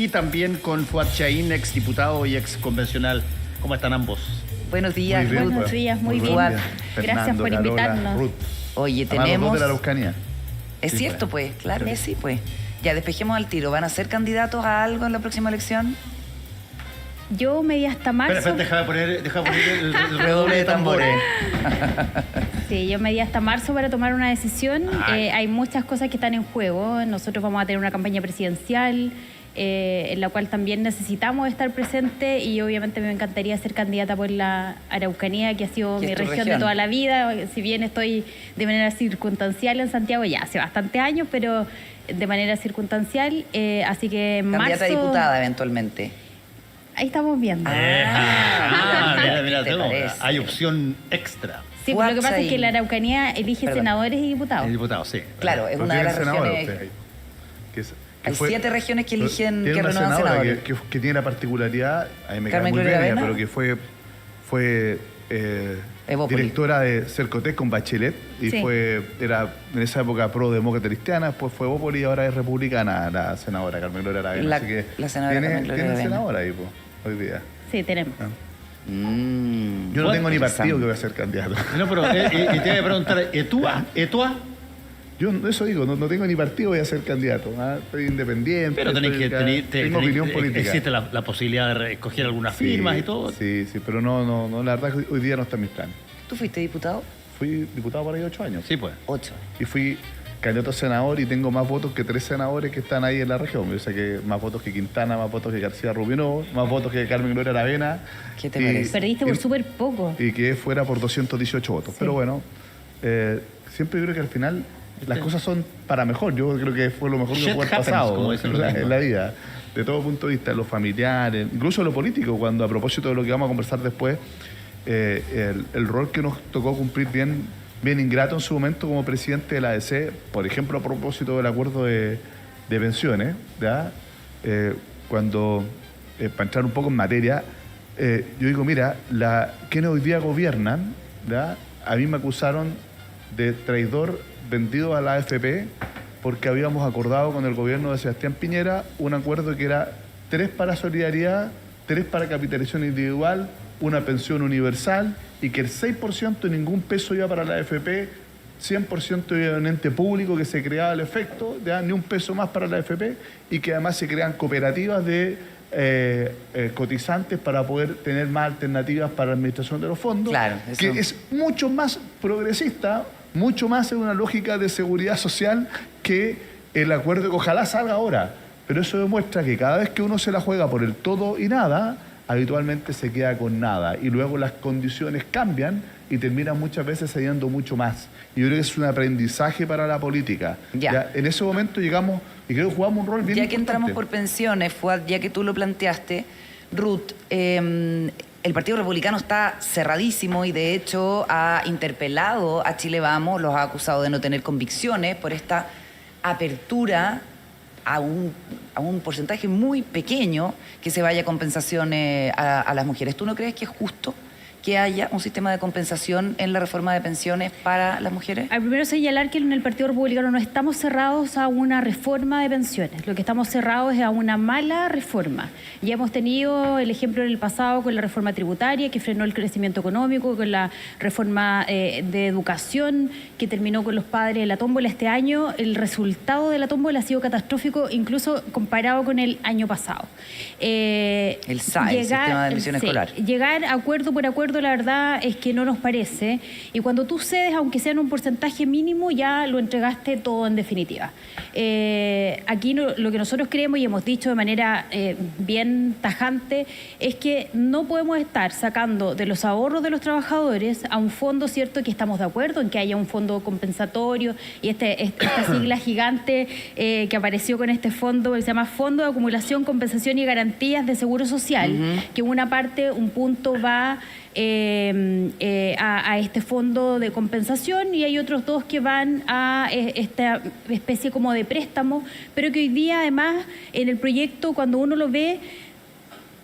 y también con Fuad Chahín, ex diputado y ex convencional. ¿Cómo están ambos? Buenos días, Muy bien, Ruth. Buenos días, muy bien. Fuad. Gracias Fernando, por Carola, invitarnos. Ruth. Oye, Además, los dos tenemos... de la Araucanía. Es Sí, cierto, pues, claro que sí, pues. Ya, despejemos al tiro. ¿Van a ser candidatos a algo en la próxima elección? Yo me di hasta marzo. Espera, déjame poner el redoble de tambores. Sí, yo me di hasta marzo para tomar una decisión. Hay muchas cosas que están en juego. Nosotros vamos a tener una campaña presidencial en la cual también necesitamos estar presentes y obviamente me encantaría ser candidata por la Araucanía, que ha sido Que mi es tu región de región. toda la vida. Si bien estoy de manera circunstancial en Santiago ya hace bastantes años, pero de manera circunstancial. Así que en Candidata marzo... a diputada, eventualmente. Ahí estamos viendo. Mira, ¿Te parece? hay opción extra. Sí, pero lo que pasa es que Fuad la Araucanía elige Perdón. senadores y diputados. El diputado, sí. Claro, es Pero una de tiene las senadora regiones... usted ahí, que Hay 7 regiones que eligen, tiene que una renuevan senadora senadores. que tiene la particularidad, a mí me cae Carmen muy Gloria bien ella, Avena. pero que fue Evópolis. directora de Cercotec con Bachelet y Sí. era en esa época pro-demócrata cristiana, después fue Evópolis y ahora es republicana la senadora Carmen Gloria Aravena. Así que la senadora tiene, Carmen Gloria tiene Aravena. senadora ahí, pues, hoy día. Sí, tenemos. Yo no Bueno, tengo ni partido interesante. que voy a ser candidato. No, pero y te voy a preguntar, ¿Etua? Yo eso digo, no tengo ni partido, voy a ser candidato. Estoy independiente. Pero tenés que tengo opinión política. existe la posibilidad de escoger algunas Sí, firmas y todo. Sí, pero no, la verdad es que hoy día no está en mis planes. ¿Tú fuiste diputado? Fui diputado por ahí 8 años. Sí, pues. 8. Y fui candidato a senador y tengo más votos que 3 senadores que están ahí en la región. Yo sé que más votos que Quintana, más votos que García Rubinó, más votos que Carmen Gloria Aravena. ¿Qué te parece? Perdiste por y- súper poco. Y que fuera por 218 votos. Sí. Pero bueno, siempre yo creo que al final las cosas son para mejor. Yo creo que fue lo mejor que Shit puede haber happens, pasado como dicen los en gringos. la vida. De todo punto de vista, los familiares, incluso lo político, cuando a propósito de lo que vamos a conversar después, el rol que nos tocó cumplir bien ingrato en su momento como presidente de la ADC, por ejemplo, a propósito del acuerdo de pensiones, ¿ya? Cuando, para entrar un poco en materia, yo digo, mira, quienes hoy día gobiernan, ¿ya? A mí me acusaron de traidor vendido a la AFP porque habíamos acordado con el gobierno de Sebastián Piñera un acuerdo que era 3 para solidaridad, 3 para capitalización individual, una pensión universal y que el 6% ningún peso iba para la AFP, 100% iba a un ente público que se creaba al efecto, ¿ya? Ni un peso más para la AFP y que además se crean cooperativas de cotizantes para poder tener más alternativas para la administración de los fondos, Claro, eso. que es mucho más progresista, mucho más en una lógica de seguridad social que el acuerdo que ojalá salga ahora. Pero eso demuestra que cada vez que uno se la juega por el todo y nada, habitualmente se queda con nada. Y luego las condiciones cambian y terminan muchas veces cediendo mucho más. Y yo creo que es un aprendizaje para la política. Ya. En ese momento llegamos y creo que jugamos un rol bien Ya que entramos por importante. pensiones, Fuad, ya que tú lo planteaste, Ruth, el Partido Republicano está cerradísimo y de hecho ha interpelado a Chile Vamos, los ha acusado de no tener convicciones por esta apertura a un porcentaje muy pequeño que se vaya a compensaciones a las mujeres. ¿Tú no crees que es justo que haya un sistema de compensación en la reforma de pensiones para las mujeres? Al primero señalar que en el Partido Republicano no estamos cerrados a una reforma de pensiones. Lo que estamos cerrados es a una mala reforma. Ya hemos tenido el ejemplo en el pasado con la reforma tributaria que frenó el crecimiento económico, con la reforma de educación que terminó con los padres de la tómbola. Este año el resultado de la tómbola ha sido catastrófico, incluso comparado con el año pasado. El SAE, el Sistema de Admisión Escolar. Llegar acuerdo por acuerdo, la verdad es que no nos parece. Y cuando tú cedes, aunque sea en un porcentaje mínimo, ya lo entregaste todo en definitiva. Aquí lo que nosotros creemos y hemos dicho de manera bien tajante es que no podemos estar sacando de los ahorros de los trabajadores a un fondo, ¿cierto? Que estamos de acuerdo en que haya un fondo compensatorio y esta sigla gigante que apareció con este fondo que se llama Fondo de Acumulación, Compensación y Garantías de Seguro Social, que una parte, un punto va a este fondo de compensación y hay otros 2 que van a esta especie como de préstamo, pero que hoy día además en el proyecto cuando uno lo ve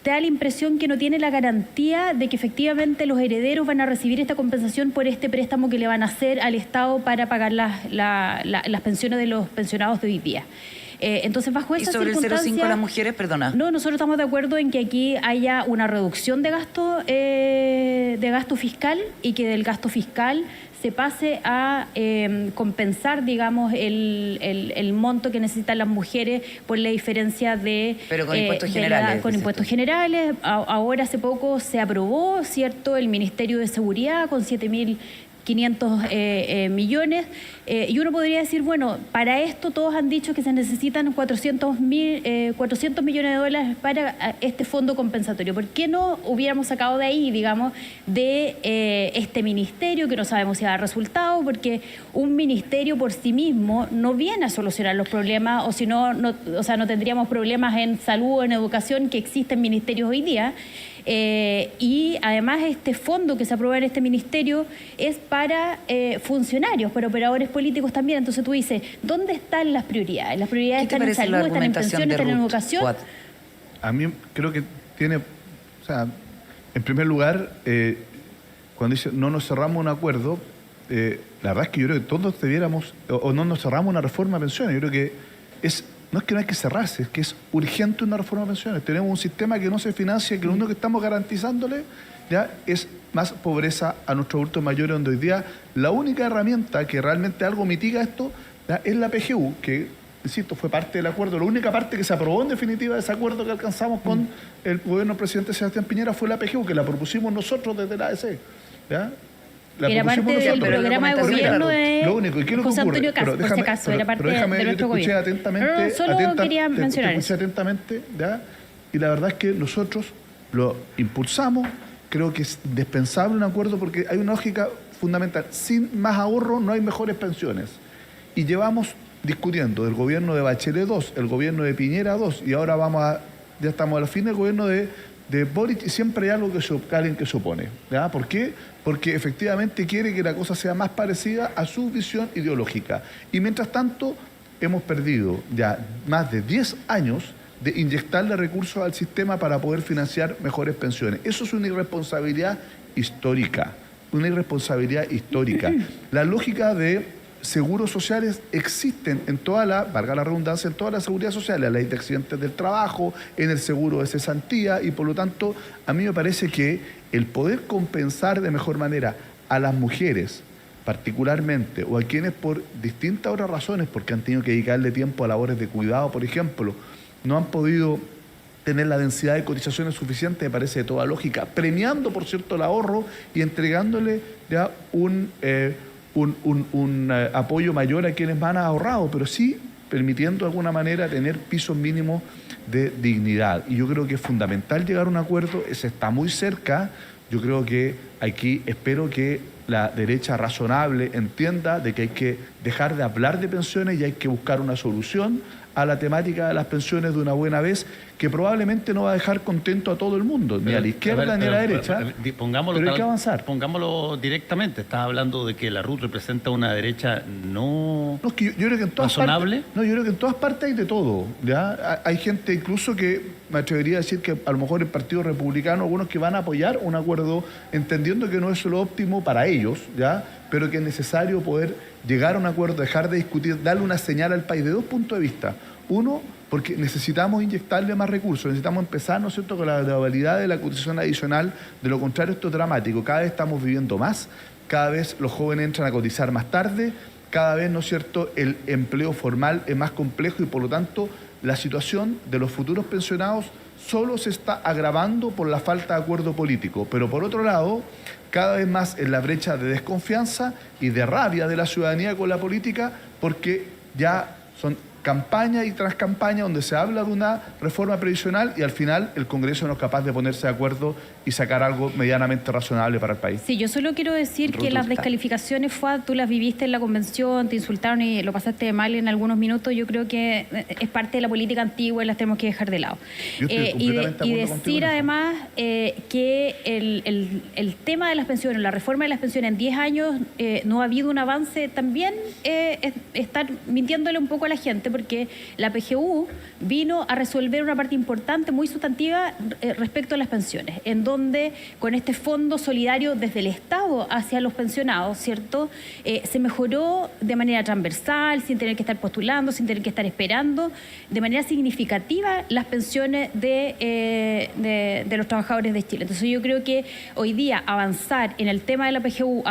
te da la impresión que no tiene la garantía de que efectivamente los herederos van a recibir esta compensación por este préstamo que le van a hacer al Estado para pagar las pensiones de los pensionados de hoy día. Entonces, bajo ¿Y esa sobre el circunstancia... 0,5 las mujeres? Perdona. No, nosotros estamos de acuerdo en que aquí haya una reducción de gasto fiscal y que del gasto fiscal se pase a compensar, digamos, el monto que necesitan las mujeres por la diferencia de... Pero con impuestos de la generales. edad, con impuestos generales. Ahora hace poco se aprobó, ¿cierto?, el Ministerio de Seguridad con 7.500 millones. Y uno podría decir, bueno, para esto todos han dicho que se necesitan 400 millones de dólares para este fondo compensatorio. ¿Por qué no hubiéramos sacado de ahí, digamos, de este ministerio, que no sabemos si va a dar resultado? Porque un ministerio por sí mismo no viene a solucionar los problemas, o si no, no tendríamos problemas en salud o en educación que existen ministerios hoy día. Y además este fondo que se aprueba en este ministerio es para funcionarios, para operadores políticos también. Entonces tú dices, ¿dónde están las prioridades? Las prioridades están en salud, están en pensiones, están en educación. A mí creo que tiene, o sea, en primer lugar, cuando dice no nos cerramos un acuerdo, la verdad es que yo creo que todos debiéramos, o no nos cerramos una reforma de pensiones. Yo creo que no es que no hay que cerrarse, es que es urgente una reforma de pensiones. Tenemos un sistema que no se financia, que lo único que estamos garantizándole ya es más pobreza a nuestros adultos mayores, donde hoy día la única herramienta que realmente algo mitiga esto ya es la PGU, que, insisto, fue parte del acuerdo. La única parte que se aprobó en definitiva de ese acuerdo que alcanzamos con el gobierno del presidente Sebastián Piñera fue la PGU, que la propusimos nosotros desde la ADC. ¿Ya? Era parte del programa de gobierno de José Antonio Cast, por si acaso, era parte de nuestro gobierno. Atentamente, solo quería mencionar eso. Atentamente, ¿ya? Y la verdad es que nosotros lo impulsamos, creo que es indispensable un acuerdo porque hay una lógica fundamental. Sin más ahorro no hay mejores pensiones. Y llevamos discutiendo del gobierno de Bachelet 2, el gobierno de Piñera 2, y ahora ya estamos al fin del gobierno de Boric, y siempre hay algo alguien que se opone. ¿Ya? ¿Por qué? Porque efectivamente quiere que la cosa sea más parecida a su visión ideológica. Y mientras tanto, hemos perdido ya más de 10 años de inyectarle recursos al sistema para poder financiar mejores pensiones. Eso es una irresponsabilidad histórica, una irresponsabilidad histórica. La lógica de seguros sociales existen en valga la redundancia, en toda la seguridad social, en la ley de accidentes del trabajo, en el seguro de cesantía, y por lo tanto, a mí me parece que el poder compensar de mejor manera a las mujeres, particularmente, o a quienes por distintas otras razones, porque han tenido que dedicarle tiempo a labores de cuidado, por ejemplo, no han podido tener la densidad de cotizaciones suficiente, me parece de toda lógica, premiando, por cierto, el ahorro y entregándole ya un apoyo mayor a quienes van a ahorrado, pero sí permitiendo de alguna manera tener pisos mínimos de dignidad. Y yo creo que es fundamental llegar a un acuerdo, se está muy cerca. Yo creo que aquí espero que la derecha razonable entienda de que hay que dejar de hablar de pensiones y hay que buscar una solución a la temática de las pensiones de una buena vez, que probablemente no va a dejar contento a todo el mundo, ni a la izquierda ni a la derecha, pero hay que avanzar. Pongámoslo directamente, estás hablando de que la RUT representa una derecha no es que yo creo que en todas razonable. Yo creo que en todas partes hay de todo, ¿ya? Hay gente incluso que me atrevería a decir que a lo mejor el Partido Republicano, algunos que van a apoyar un acuerdo entendiendo que no es lo óptimo para ellos, ¿ya? Pero que es necesario poder llegar a un acuerdo, dejar de discutir, darle una señal al país de dos puntos de vista. Uno, porque necesitamos inyectarle más recursos, necesitamos empezar, ¿no es cierto?, con la gradualidad de la cotización adicional. De lo contrario, esto es dramático. Cada vez estamos viviendo más, cada vez los jóvenes entran a cotizar más tarde, cada vez, ¿no es cierto?, el empleo formal es más complejo y por lo tanto la situación de los futuros pensionados solo se está agravando por la falta de acuerdo político. Pero por otro lado, cada vez más en la brecha de desconfianza y de rabia de la ciudadanía con la política, porque ya son campaña y tras campaña donde se habla de una reforma previsional y al final el Congreso no es capaz de ponerse de acuerdo y sacar algo medianamente razonable para el país. Sí, yo solo quiero decir que las descalificaciones, Fuad, tú las viviste en la convención, te insultaron y lo pasaste mal en algunos minutos. Yo creo que es parte de la política antigua y las tenemos que dejar de lado. Y decir además que el tema de las pensiones, la reforma de las pensiones en 10 años no ha habido un avance, también es estar mintiéndole un poco a la gente, importante porque la PGU vino a resolver una parte importante, muy sustantiva respecto a las pensiones, en donde con este fondo solidario desde el Estado hacia los pensionados, ¿cierto? Se mejoró de manera transversal, sin tener que estar postulando, sin tener que estar esperando, de manera significativa las pensiones de los trabajadores de Chile. Entonces yo creo que hoy día avanzar en el tema de la PGU,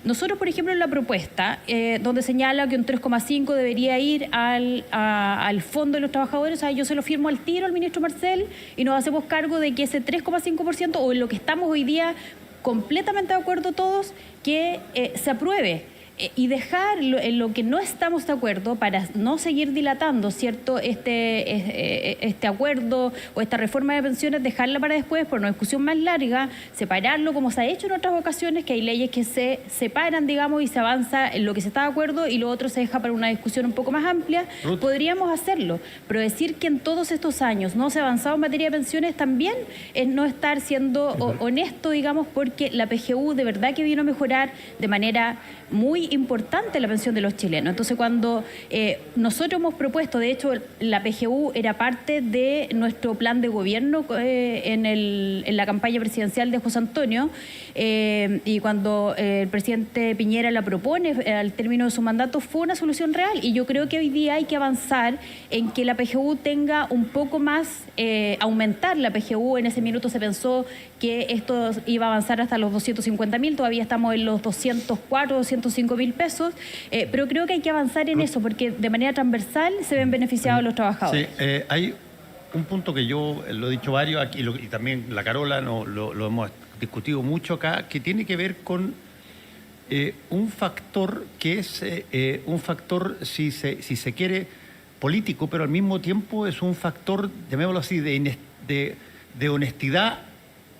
nosotros por ejemplo en la propuesta, donde señala que un 3,5 debería ir al fondo de los trabajadores, o sea, yo se lo firmo al tiro al ministro Marcel y nos hacemos cargo de que ese 3,5%, o en lo que estamos hoy día completamente de acuerdo todos, que se apruebe. Y dejar en lo que no estamos de acuerdo para no seguir dilatando, ¿cierto?, este acuerdo o esta reforma de pensiones, dejarla para después por una discusión más larga, separarlo como se ha hecho en otras ocasiones, que hay leyes que se separan, digamos, y se avanza en lo que se está de acuerdo y lo otro se deja para una discusión un poco más amplia. Ruth. Podríamos hacerlo, pero decir que en todos estos años no se ha avanzado en materia de pensiones también es no estar siendo honesto, digamos, porque la PGU de verdad que vino a mejorar de manera muy importante la pensión de los chilenos. Entonces, cuando nosotros hemos propuesto, de hecho, la PGU era parte de nuestro plan de gobierno en la campaña presidencial de José Antonio, y cuando el presidente Piñera la propone al término de su mandato, fue una solución real. Y yo creo que hoy día hay que avanzar en que la PGU tenga un poco más, aumentar la PGU. En ese minuto se pensó que esto iba a avanzar hasta los 250.000, todavía estamos en los 204, 205.000 pesos, pero creo que hay que avanzar en eso, porque de manera transversal se ven beneficiados los trabajadores. Sí, hay un punto que yo lo he dicho varios aquí, y también la Carola lo hemos discutido mucho acá, que tiene que ver con un factor que es un factor, si se quiere, político, pero al mismo tiempo es un factor, llamémoslo así, de honestidad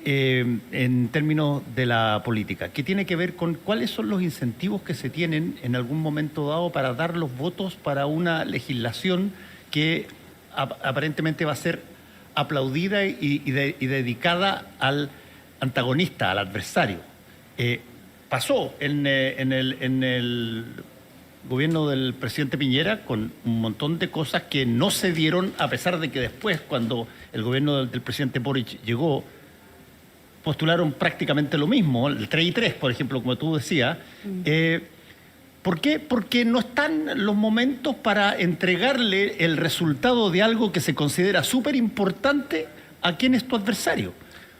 en términos de la política, que tiene que ver con cuáles son los incentivos que se tienen en algún momento dado para dar los votos para una legislación que aparentemente va a ser aplaudida y dedicada al antagonista, al adversario. Pasó en el gobierno del presidente Piñera con un montón de cosas que no se dieron, a pesar de que después, cuando el gobierno del presidente Boric llegó, postularon prácticamente lo mismo, el 3 y 3, por ejemplo, como tú decías. ¿Por qué? Porque no están los momentos para entregarle el resultado de algo que se considera súper importante a quien es tu adversario.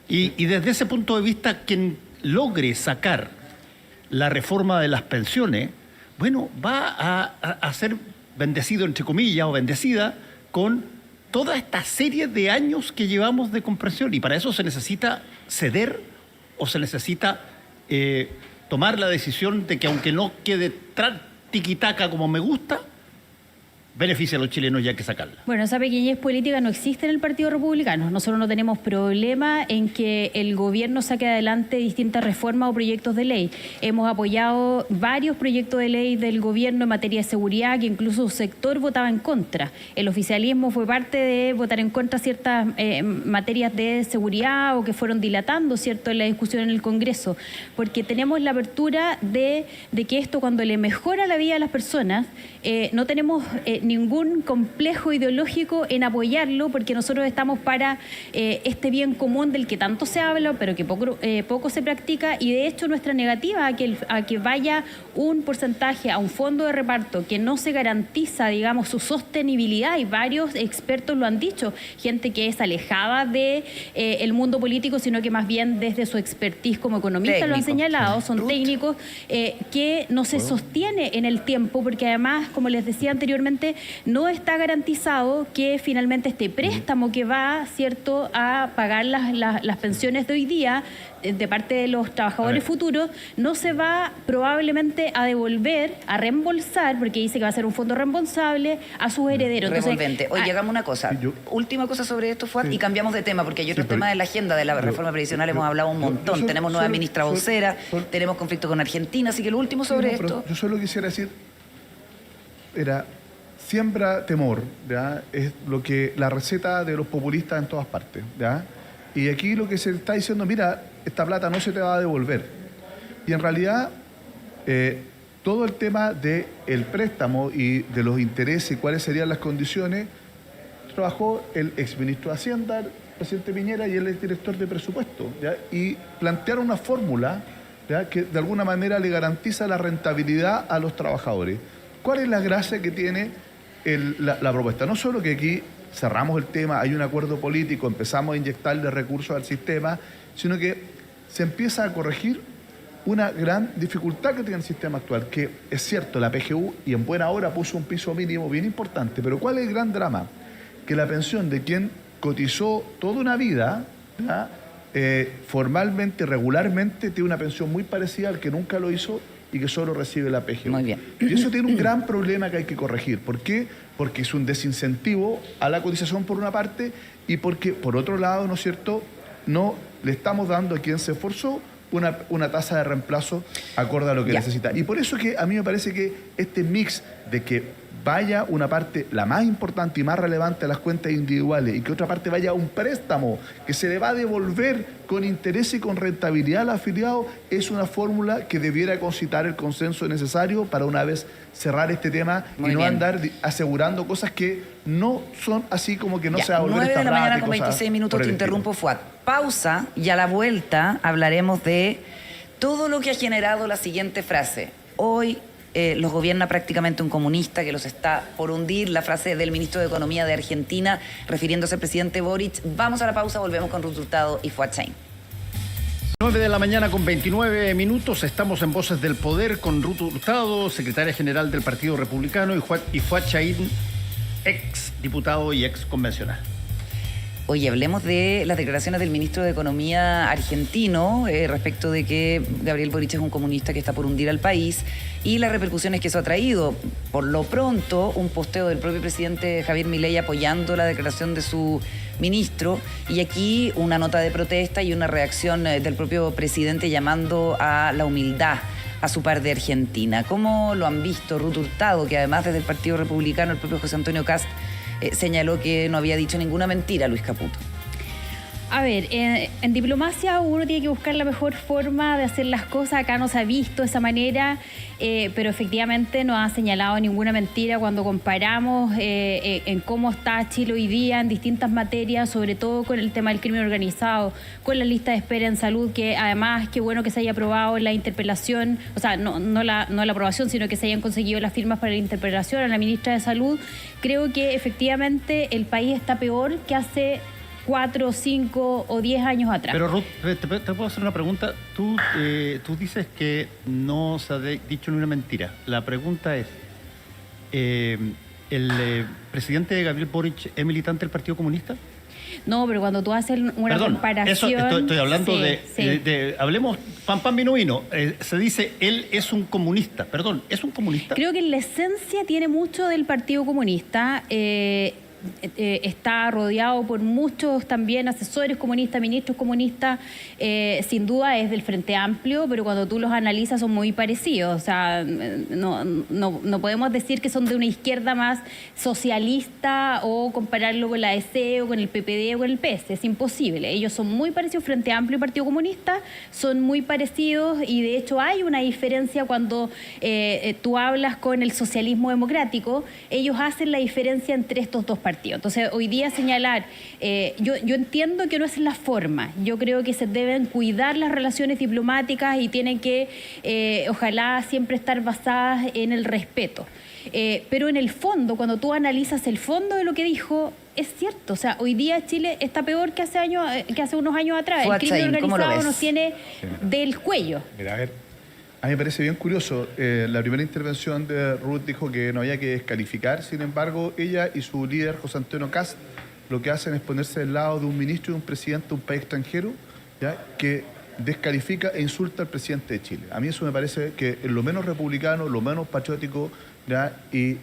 Y desde ese punto de vista, quien logre sacar la reforma de las pensiones, bueno, va a ser bendecido, entre comillas, o bendecida con toda esta serie de años que llevamos de comprensión. Y para eso se necesita ceder o se necesita tomar la decisión de que, aunque no quede tiquitaca como me gusta, beneficia a los chilenos y hay que sacarla. Bueno, esa pequeñez política no existe en el Partido Republicano. Nosotros no tenemos problema en que el gobierno saque adelante distintas reformas o proyectos de ley. Hemos apoyado varios proyectos de ley del gobierno en materia de seguridad que incluso su sector votaba en contra. El oficialismo fue parte de votar en contra ciertas materias de seguridad o que fueron dilatando, ¿cierto?, en la discusión en el Congreso, porque tenemos la apertura de que esto, cuando le mejora la vida a las personas, no tenemos ningún complejo ideológico en apoyarlo, porque nosotros estamos para este bien común del que tanto se habla, pero que poco se practica, y de hecho nuestra negativa a que vaya un porcentaje a un fondo de reparto que no se garantiza, digamos, su sostenibilidad, y varios expertos lo han dicho, gente que es alejada de el mundo político, sino que más bien desde su expertise como economista lo han señalado, son técnicos, que no se sostiene en el tiempo, porque además, como les decía anteriormente, no está garantizado que finalmente este préstamo que va, ¿cierto?, a pagar las pensiones de hoy día de parte de los trabajadores futuros, no se va probablemente a devolver, a reembolsar, porque dice que va a ser un fondo reembolsable a sus herederos. Revolvente. Oye, hagamos una cosa. Última cosa sobre esto, Fuad, y cambiamos de tema, porque hay otros temas de la agenda de la reforma previsional, hemos hablado un montón. Tenemos nueva ministra vocera, tenemos conflicto con Argentina, así que lo último sobre esto. Yo solo quisiera decir, siembra temor, ¿ya? Es la receta de los populistas en todas partes, ¿ya? Y aquí lo que se está diciendo, mira, esta plata no se te va a devolver. Y en realidad todo el tema del préstamo y de los intereses y cuáles serían las condiciones, trabajó el exministro de Hacienda, el presidente Piñera, y el exdirector de presupuesto, ¿ya? Y plantearon una fórmula, ¿ya?, que de alguna manera le garantiza la rentabilidad a los trabajadores. ¿Cuál es la gracia que tiene la propuesta? No solo que aquí cerramos el tema, hay un acuerdo político, empezamos a inyectarle recursos al sistema, sino que se empieza a corregir una gran dificultad que tiene el sistema actual, que es cierto, la PGU y en buena hora puso un piso mínimo bien importante, pero ¿cuál es el gran drama? Que la pensión de quien cotizó toda una vida, ¿ya?, formalmente, regularmente, tiene una pensión muy parecida al que nunca lo hizo y que solo recibe la PGU. Muy bien. Y eso tiene un gran problema que hay que corregir. ¿Por qué? Porque es un desincentivo a la cotización por una parte y porque, por otro lado, ¿no es cierto?, no le estamos dando a quien se esforzó una tasa de reemplazo acorde a lo que necesita. Y por eso que a mí me parece que este mix de que vaya una parte, la más importante y más relevante, a las cuentas individuales, y que otra parte vaya a un préstamo que se le va a devolver con interés y con rentabilidad al afiliado, es una fórmula que debiera concitar el consenso necesario para una vez cerrar este tema. Muy y no bien. andar asegurando cosas que no son así, como que no Ya, se va a volver 9 de esta la mañana rata y con cosas 26 minutos, por te el estilo. interrumpo, Fuad. Pausa y a la vuelta hablaremos de todo lo que ha generado la siguiente frase. Hoy los gobierna prácticamente un comunista que los está por hundir, la frase del ministro de Economía de Argentina refiriéndose al presidente Boric. Vamos a la pausa, volvemos con Ruth Hurtado y Fuad Chain. 9 de la mañana con 29 minutos, estamos en Voces del Poder con Ruth Hurtado, secretaria general del Partido Republicano, y Fuad Chain, ex diputado y ex convencional. Oye, hablemos de las declaraciones del ministro de Economía argentino respecto de que Gabriel Boric es un comunista que está por hundir al país y las repercusiones que eso ha traído. Por lo pronto, un posteo del propio presidente Javier Milei apoyando la declaración de su ministro, y aquí una nota de protesta y una reacción del propio presidente llamando a la humildad a su par de Argentina. ¿Cómo lo han visto, Ruth Hurtado, que además desde el Partido Republicano el propio José Antonio Kast señaló que no había dicho ninguna mentira Luis Caputo? A ver, en diplomacia uno tiene que buscar la mejor forma de hacer las cosas. Acá no se ha visto de esa manera, pero efectivamente no ha señalado ninguna mentira cuando comparamos en cómo está Chile hoy día en distintas materias, sobre todo con el tema del crimen organizado, con la lista de espera en salud, que además qué bueno que se haya aprobado la interpelación, o sea, no la aprobación, sino que se hayan conseguido las firmas para la interpelación a la ministra de Salud. Creo que efectivamente el país está peor que hace 4, 5 o 10 años atrás. Pero Ruth, te puedo hacer una pregunta. Tú dices que no se ha dicho ni una mentira. La pregunta es, ¿el presidente Gabriel Boric es militante del Partido Comunista? No, pero cuando tú haces una Perdón, comparación... eso estoy hablando sí, sí. hablemos pan vino vino. Se dice, él es un comunista. Perdón, ¿es un comunista? Creo que en la esencia tiene mucho del Partido Comunista. Está rodeado por muchos también asesores comunistas, ministros comunistas, sin duda es del Frente Amplio, pero cuando tú los analizas son muy parecidos. O sea, no podemos decir que son de una izquierda más socialista o compararlo con la DC o con el PPD o con el PS. Es imposible. Ellos son muy parecidos, Frente Amplio y Partido Comunista son muy parecidos, y de hecho hay una diferencia cuando tú hablas con el socialismo democrático. Ellos hacen la diferencia entre estos dos partidos. Entonces, hoy día señalar, yo entiendo que no es la forma. Yo creo que se deben cuidar las relaciones diplomáticas y tienen que, ojalá, siempre estar basadas en el respeto. Pero en el fondo, cuando tú analizas el fondo de lo que dijo, es cierto. O sea, hoy día Chile está peor que hace unos años atrás. El crimen organizado nos tiene del cuello. Mira, a ver, a mí me parece bien curioso. La primera intervención de Ruth dijo que no había que descalificar. Sin embargo, ella y su líder, José Antonio Kast, lo que hacen es ponerse del lado de un ministro y un presidente de un país extranjero, ¿ya?, que descalifica e insulta al presidente de Chile. A mí eso me parece que es lo menos republicano, lo menos patriótico, ¿ya? Y,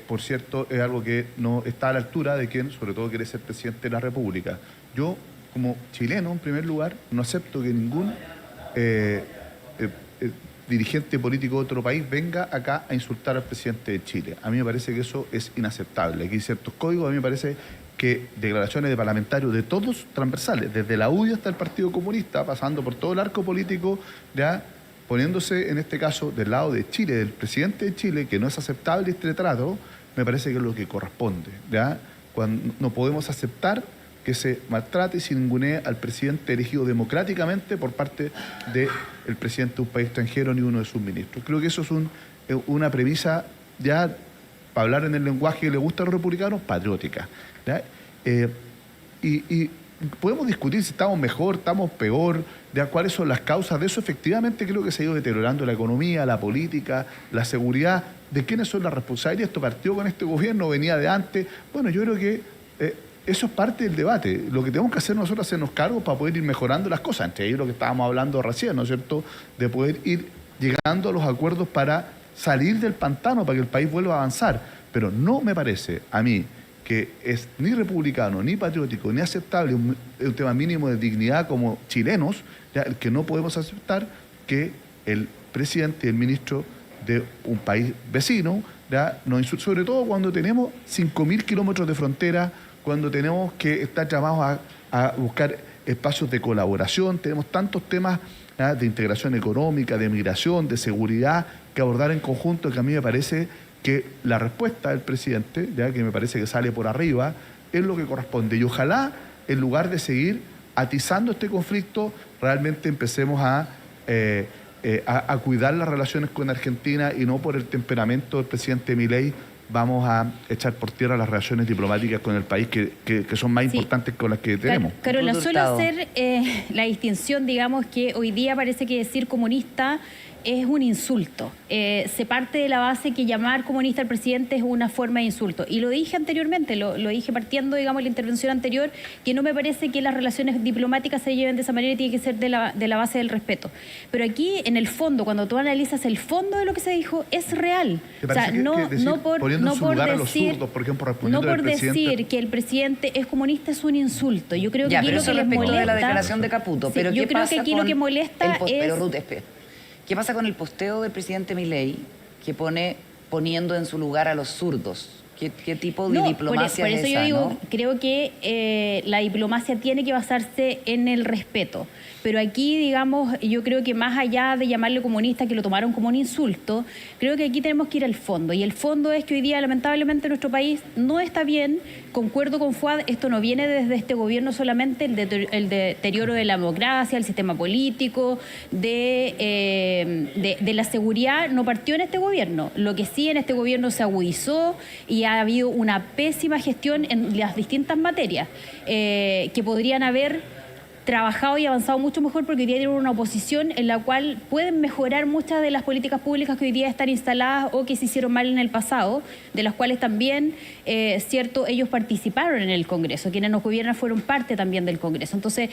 por cierto, es algo que no está a la altura de quien, sobre todo, quiere ser presidente de la República. Yo, como chileno, en primer lugar, no acepto que ningún dirigente político de otro país venga acá a insultar al presidente de Chile. A mí me parece que eso es inaceptable. Aquí hay ciertos códigos. A mí me parece que declaraciones de parlamentarios de todos transversales, desde la UDI hasta el Partido Comunista, pasando por todo el arco político, ya poniéndose en este caso del lado de Chile, del presidente de Chile, que no es aceptable este trato, me parece que es lo que corresponde, ¿ya? Cuando no podemos aceptar que se maltrate y se ningunee al presidente elegido democráticamente por parte del presidente de un país extranjero ni uno de sus ministros. Creo que eso es una premisa, ya para hablar en el lenguaje que le gusta a los republicanos, patriótica, ¿ya? Y podemos discutir si estamos mejor, estamos peor, ¿ya? Cuáles son las causas de eso. Efectivamente creo que se ha ido deteriorando la economía, la política, la seguridad. ¿De quiénes son las responsabilidades? Esto partió con este gobierno, venía de antes. Bueno, yo creo que eso es parte del debate. Lo que tenemos que hacer nosotros es hacernos cargo para poder ir mejorando las cosas. Entre ellos lo que estábamos hablando recién, ¿no es cierto? De poder ir llegando a los acuerdos para salir del pantano, para que el país vuelva a avanzar. Pero no me parece a mí que es ni republicano, ni patriótico, ni aceptable un tema mínimo de dignidad como chilenos, ¿ya? El que no podemos aceptar que el presidente y el ministro de un país vecino, ¿ya? Nos insulte, sobre todo cuando tenemos 5.000 kilómetros de frontera, cuando tenemos que estar llamados a buscar espacios de colaboración, tenemos tantos temas, ¿ya? De integración económica, de migración, de seguridad, que abordar en conjunto, que a mí me parece que la respuesta del presidente, ya que me parece que sale por arriba, es lo que corresponde. Y ojalá, en lugar de seguir atizando este conflicto, realmente empecemos a cuidar las relaciones con Argentina y no por el temperamento del presidente Milei vamos a echar por tierra las relaciones diplomáticas con el país que son más importantes con las que tenemos. Carola, suelo hacer la distinción, digamos, que hoy día parece que decir comunista es un insulto. Se parte de la base que llamar comunista al presidente es una forma de insulto. Y lo dije anteriormente, lo dije partiendo, digamos, la intervención anterior, que no me parece que las relaciones diplomáticas se lleven de esa manera y tiene que ser de la base del respeto. Pero aquí, en el fondo, cuando tú analizas el fondo de lo que se dijo, es real. O sea, no por decir que el presidente es comunista es un insulto. Yo creo que aquí pero lo que les respecto molesta... de la declaración de Caputo. Sí, Pero yo creo que aquí lo que molesta es... Pero Ruth, espera. ¿Qué pasa con el posteo del presidente Milei que poniendo en su lugar a los zurdos? ¿Qué tipo de diplomacia por eso es yo esa, digo, ¿no? creo que la diplomacia tiene que basarse en el respeto. Pero aquí, digamos, yo creo que más allá de llamarle comunista, que lo tomaron como un insulto, creo que aquí tenemos que ir al fondo. Y el fondo es que hoy día, lamentablemente, nuestro país no está bien. Concuerdo con Fuad, esto no viene desde este gobierno solamente, el deterioro de la democracia, el sistema político, de la seguridad, no partió en este gobierno. Lo que sí en este gobierno se agudizó y ha habido una pésima gestión en las distintas materias que podrían haber trabajado y avanzado mucho mejor, porque hoy día tienen una oposición en la cual pueden mejorar muchas de las políticas públicas que hoy día están instaladas o que se hicieron mal en el pasado, de las cuales también, cierto, ellos participaron en el Congreso, quienes nos gobiernan fueron parte también del Congreso. Entonces,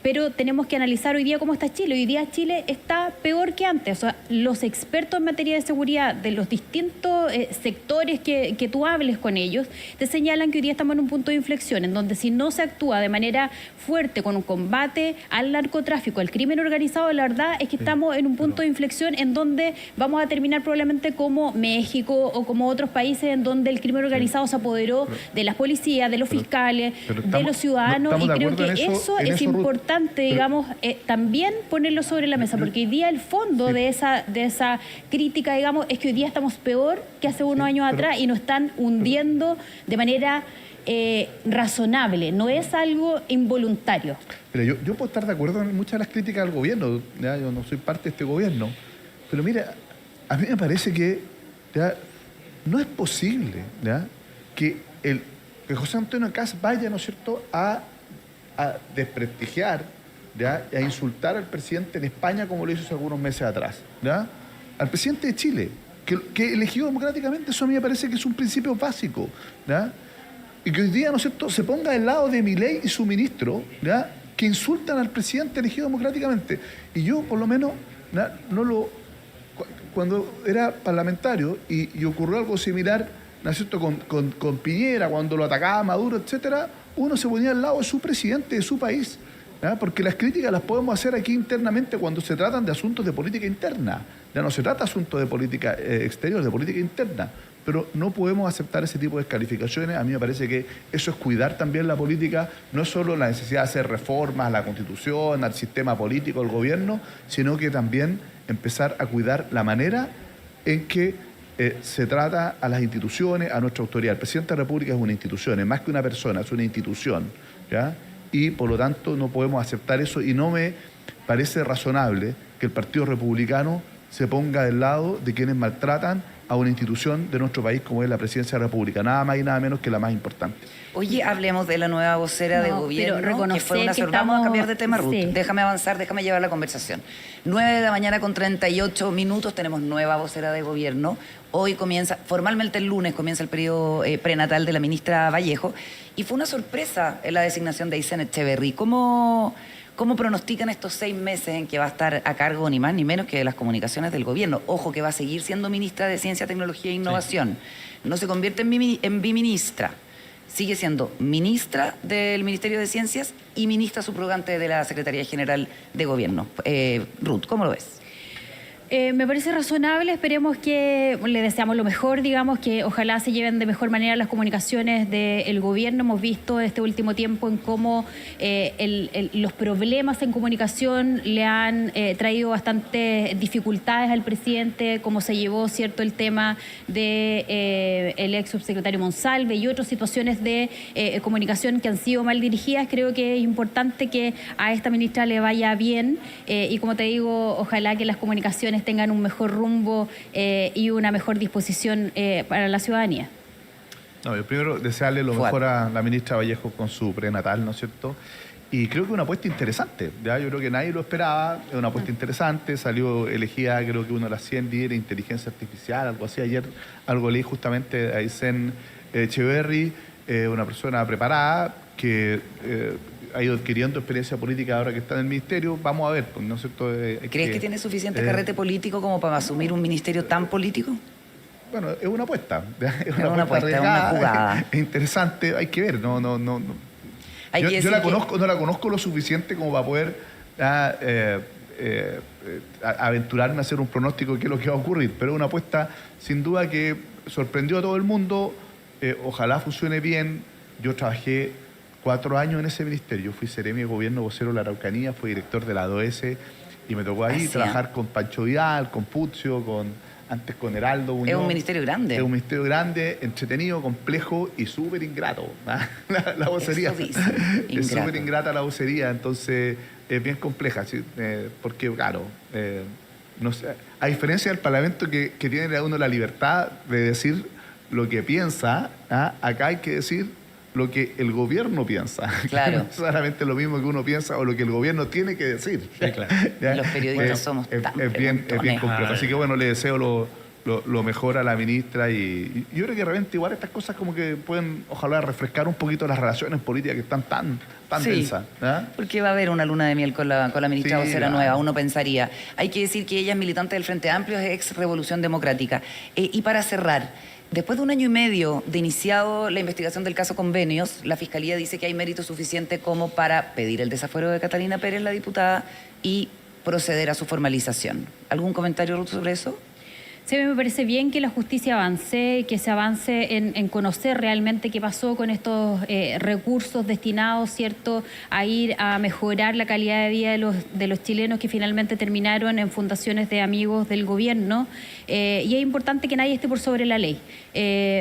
pero tenemos que analizar hoy día cómo está Chile. Hoy día Chile está peor que antes. O sea, los expertos en materia de seguridad de los distintos sectores que tú hables con ellos, te señalan que hoy día estamos en un punto de inflexión, en donde si no se actúa de manera fuerte con un combate al narcotráfico, al crimen organizado, la verdad es que estamos en un punto de inflexión en donde vamos a terminar probablemente como México o como otros países en donde el crimen organizado se apoderó de las policías, de los fiscales, de los ciudadanos, y creo que eso es importante, digamos, también ponerlo sobre la mesa, porque hoy día el fondo de esa crítica, digamos, es que hoy día estamos peor que hace unos años atrás y nos están hundiendo de manera razonable, no es algo involuntario. Mira, yo puedo estar de acuerdo en muchas de las críticas al gobierno, ¿ya? Yo no soy parte de este gobierno, pero mira, a mí me parece que ¿ya? No es posible, ¿ya? que José Antonio Kast vaya, ¿no es cierto?, a desprestigiar, ¿ya? Y a insultar al presidente en España como lo hizo hace algunos meses atrás, ¿ya? Al presidente de Chile, que elegido democráticamente. Eso a mí me parece que es un principio básico, ¿ya? Y que hoy día, ¿no es cierto?, se ponga del lado de Milei y su ministro, ¿ya?, que insultan al presidente elegido democráticamente. Y yo, por lo menos, ¿ya?, cuando era parlamentario y ocurrió algo similar, ¿no es cierto?, con Piñera, cuando lo atacaba Maduro, etcétera, uno se ponía al lado de su presidente, de su país, ¿ya? Porque las críticas las podemos hacer aquí internamente cuando se tratan de asuntos de política interna. Ya no se trata de asuntos de política exterior, de política interna. Pero no podemos aceptar ese tipo de descalificaciones. A mí me parece que eso es cuidar también la política, no es solo la necesidad de hacer reformas a la Constitución, al sistema político, al gobierno, sino que también empezar a cuidar la manera en que se trata a las instituciones, a nuestra autoridad. El presidente de la República es una institución, es más que una persona, es una institución, ¿ya? Y por lo tanto no podemos aceptar eso, y no me parece razonable que el Partido Republicano se ponga del lado de quienes maltratan a una institución de nuestro país como es la Presidencia de la República, nada más y nada menos que la más importante. Oye, hablemos de la nueva vocera de gobierno, pero reconocer que fue una que Vamos a cambiar de tema, Ruth. sí. Déjame avanzar, déjame llevar la conversación. 9:38 tenemos nueva vocera de gobierno. Hoy comienza, formalmente el lunes comienza el periodo prenatal de la ministra Vallejo, y fue una sorpresa en la designación de Aysén Echeverry. ¿Cómo pronostican estos 6 meses en que va a estar a cargo ni más ni menos que de las comunicaciones del gobierno? Ojo, que va a seguir siendo ministra de Ciencia, Tecnología e Innovación. Sí. No se convierte en biministra. Sigue siendo ministra del Ministerio de Ciencias y ministra subrogante de la Secretaría General de Gobierno. Ruth, ¿cómo lo ves? Me parece razonable, esperemos que, le deseamos lo mejor, digamos, que ojalá se lleven de mejor manera las comunicaciones del gobierno. Hemos visto este último tiempo en cómo los problemas en comunicación le han traído bastantes dificultades al presidente, cómo se llevó, cierto, el tema de el ex subsecretario Monsalve y otras situaciones de comunicación que han sido mal dirigidas. Creo que es importante que a esta ministra le vaya bien, y como te digo, ojalá que las comunicaciones tengan un mejor rumbo y una mejor disposición para la ciudadanía. No, yo primero desearle lo mejor a la ministra Vallejo con su prenatal, ¿no es cierto? Y creo que es una apuesta interesante, ¿ya? Yo creo que nadie lo esperaba, es una apuesta interesante, salió elegida, creo que uno de las 100 líderes de inteligencia artificial, algo así. Ayer algo leí justamente de Aysén Echeverry, una persona preparada que ha ido adquiriendo experiencia política ahora que está en el ministerio. Vamos a ver, ¿no es cierto? ¿Crees que tiene suficiente carrete político como para asumir un ministerio tan político? Bueno, es una apuesta. Es una apuesta, arriesgada, una jugada. Es interesante, hay que ver. No la conozco lo suficiente como para poder aventurarme a hacer un pronóstico de qué es lo que va a ocurrir. Pero es una apuesta sin duda que sorprendió a todo el mundo. Ojalá funcione bien. Yo trabajé 4 años en ese ministerio. Fui seremi de gobierno, vocero de la Araucanía, fui director de la ADOS y me tocó ahí trabajar con Pancho Vidal, con Puccio, antes con Heraldo Muñoz. Es un ministerio grande. Es un ministerio grande, entretenido, complejo y súper ingrato. La vocería. Es súper ingrata la vocería, entonces es bien compleja. ¿Sí? Porque, claro, no sé, a diferencia del Parlamento que tiene uno la libertad de decir lo que piensa, acá hay que decir lo que el gobierno piensa. Claro. No solamente lo mismo que uno piensa o lo que el gobierno tiene que decir. Sí, claro. Los periodistas somos tan es bien complejo. Así que bueno, le deseo lo mejor a la ministra, y yo creo que de repente igual estas cosas como que pueden, ojalá, refrescar un poquito las relaciones políticas que están tan densas. Porque va a haber una luna de miel con la ministra vocera nueva, uno pensaría. Hay que decir que ella es militante del Frente Amplio, es ex Revolución Democrática. Y para cerrar, después de 1 año y medio de iniciado la investigación del caso Convenios, la Fiscalía dice que hay mérito suficiente como para pedir el desafuero de Catalina Pérez, la diputada, y proceder a su formalización. ¿Algún comentario, Ruth, sobre eso? Sí, me parece bien que la justicia avance, que se avance en conocer realmente qué pasó con estos recursos destinados, ¿cierto?, a ir a mejorar la calidad de vida de los chilenos que finalmente terminaron en fundaciones de amigos del gobierno. Y es importante que nadie esté por sobre la ley.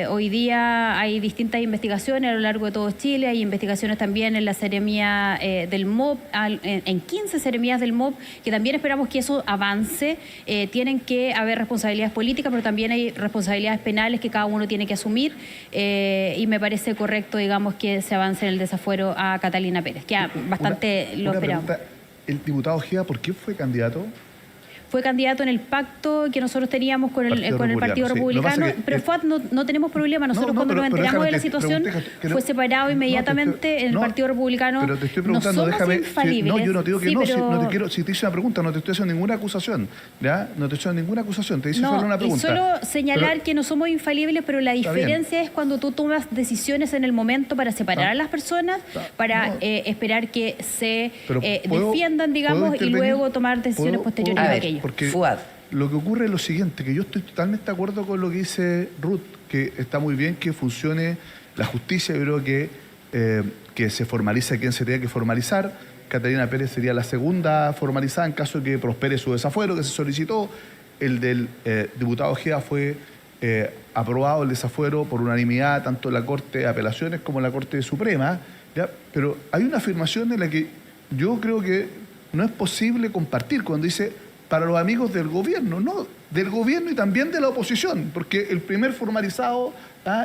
Hoy día hay distintas investigaciones a lo largo de todo Chile, hay investigaciones también en la seremía del MOP, en 15 seremías del MOP, que también esperamos que eso avance. Tienen que haber responsabilidades políticas, pero también hay responsabilidades penales que cada uno tiene que asumir, y me parece correcto, digamos, que se avance en el desafuero a Catalina Pérez, que bastante lo esperamos. Pregunta, ¿el diputado Ojeda por qué fue candidato? Fue candidato en el pacto que nosotros teníamos con el Partido Republicano, pero Fuad, no tenemos problema. Nosotros cuando nos enteramos de la situación fue separado inmediatamente en el Partido Republicano. Pero te estoy preguntando, déjame... No, yo no te digo que no, pero... no te quiero, si te hice una pregunta, no te estoy haciendo ninguna acusación, ¿ya? No te estoy haciendo ninguna acusación, te hice solo una pregunta. Y solo señalar que no somos infalibles, pero la diferencia es cuando tú tomas decisiones en el momento para separar a las personas, para esperar que se defiendan, digamos, y luego tomar decisiones posteriores a aquello. Porque lo que ocurre es lo siguiente, que yo estoy totalmente de acuerdo con lo que dice Ruth, que está muy bien que funcione la justicia. Yo creo que se formalice a quien se tenga que formalizar. Catalina Pérez sería la segunda formalizada en caso de que prospere su desafuero que se solicitó. El del diputado Ojeda fue aprobado el desafuero por unanimidad tanto en la Corte de Apelaciones como en la Corte Suprema, ¿ya? Pero hay una afirmación en la que yo creo que no es posible compartir cuando dice para los amigos del gobierno, no, del gobierno y también de la oposición, porque el primer formalizado,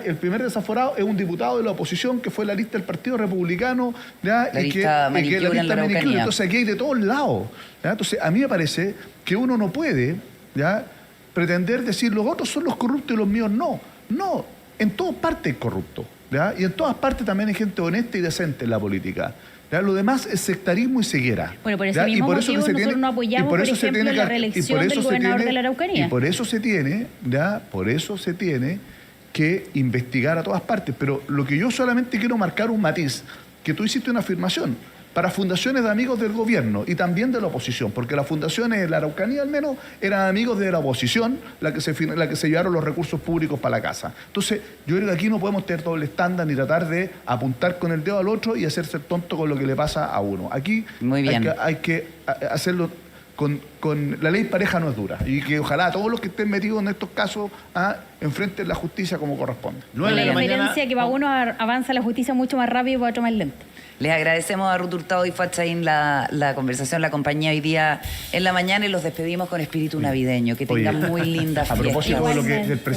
el primer desaforado es un diputado de la oposición que fue la lista del Partido Republicano, ¿ya? La lista Manicure en la Araucanía. Entonces aquí hay de todos lados, ¿ya? Entonces a mí me parece que uno no puede, ¿ya?, pretender decir los otros son los corruptos y los míos no. No, en todas partes hay corruptos, ¿ya? Y en todas partes también hay gente honesta y decente en la política. ¿Ya? Lo demás es sectarismo y ceguera. Bueno, por ese ¿ya? mismo motivo nosotros no apoyamos, por ejemplo, la reelección del gobernador de la Araucanía. Y por eso se tiene, ¿ya? Por eso se tiene que investigar a todas partes. Pero lo que yo solamente quiero marcar un matiz, que tú hiciste una afirmación, para fundaciones de amigos del gobierno y también de la oposición, porque las fundaciones de la Araucanía al menos eran amigos de la oposición, la que se llevaron los recursos públicos para la casa. Entonces, yo creo que aquí no podemos tener doble estándar ni tratar de apuntar con el dedo al otro y hacerse tonto con lo que le pasa a uno. Aquí muy bien, hay que hacerlo con la ley pareja no es dura y que ojalá todos los que estén metidos en estos casos enfrenten la justicia como corresponde. La diferencia que para uno avanza la justicia mucho más rápido y para otro más lento. Les agradecemos a Ruth Hurtado y Fatchaín la conversación, la compañía hoy día en la mañana y los despedimos con espíritu navideño. Que tengan muy linda fiesta. A propósito de lo que del